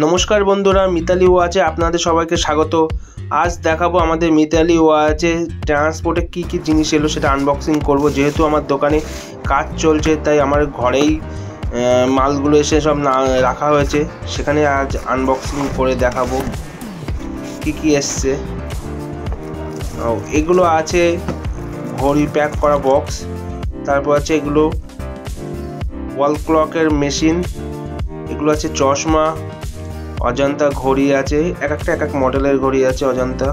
নমস্কার বন্ধুরা, মিতালি ওয়াচে আপনাদের সবাইকে স্বাগত। আজ দেখাবো আমাদের মিতালি ওয়াচে ট্রান্সপোর্টে কি কি জিনিস এলো সেটা আনবক্সিং করব। যেহেতু আমার দোকানে কাজ চলছে তাই আমার ঘরেই মালগুলো এসে সব রাখা হয়েছে, সেখানে আজ আনবক্সিং করে দেখাবো কি কি এসছে। এগুলো আছে ঘড়ি প্যাক করা বক্স, তারপর আছে এগুলো ওয়াল ক্লকের মেশিন, এগুলো আছে চশমা, অজন্তা ঘড়ি আছে, এক এক মডেলের ঘড়ি আছে অজন্তা।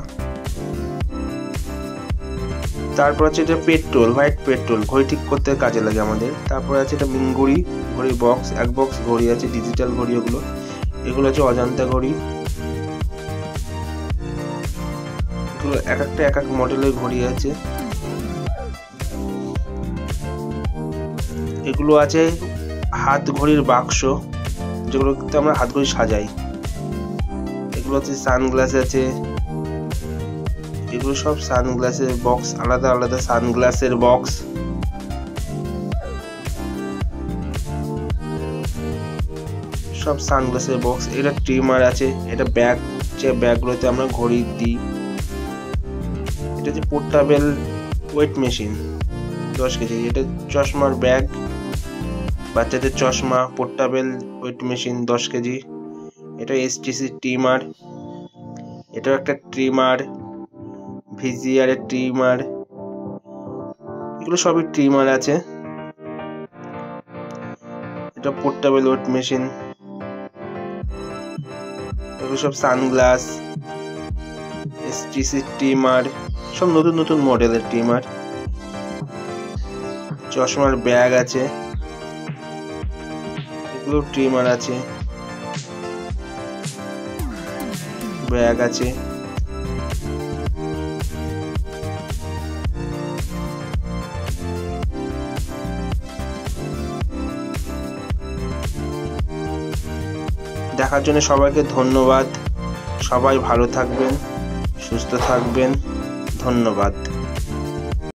তারপর আছে এটা পেট্রোল, হোয়াইট পেট্রোল, ঘড়ি ঠিক করতে কাজে লাগে আমাদের। তারপর আছে এটা মিনগুড়ি ঘড়ি বক্স, এক বক্স ঘড়ি আছে, ডিজিটাল ঘড়ি ওগুলো। এগুলো আছে অজন্তা ঘড়ি, এগুলো এক এক মডেলের ঘড়ি আছে। এগুলো আছে হাত ঘড়ির বাক্স, যেগুলোতে আমরা হাত ঘড়ি সাজাই। এগুলো আছে সানগ্লাস আছে, এগুলো সব সানগ্লাসের বক্স, আলাদা আলাদা সানগ্লাসের বক্স। সব সানগ্লাসের বক্স। এটা ট্রিমার আছে, এটা ব্যাগ, যে ব্যাগগুলোতে আমরা ঘড়ি দিই। এটা যে পোর্টেবল ওয়েট মেশিন 10 কেজি। এটা চশমার ব্যাগ, বাচ্চাদের চশমা, পোর্টেবল ওয়েট মেশিন 10 কেজি। এটা এসটিসি ট্রিমার, এটাও একটা ট্রিমার, ভিজিআর এর ট্রিমার, এগুলো সবই ট্রিমার আছে। এটা পোর্টেবল ওয়েট মেশিন, এগুলো সব সানগ্লাস, এসটিসি ট্রিমার, সব নতুন নতুন মডেলের ট্রিমার। চশমার ব্যাগ আছে, এগুলো ট্রিমার আছে, ব্যাগ আছে। দেখার জন্য সবাইকে ধন্যবাদ। সবাই ভালো থাকবেন, সুস্থ থাকবেন, ধন্যবাদ।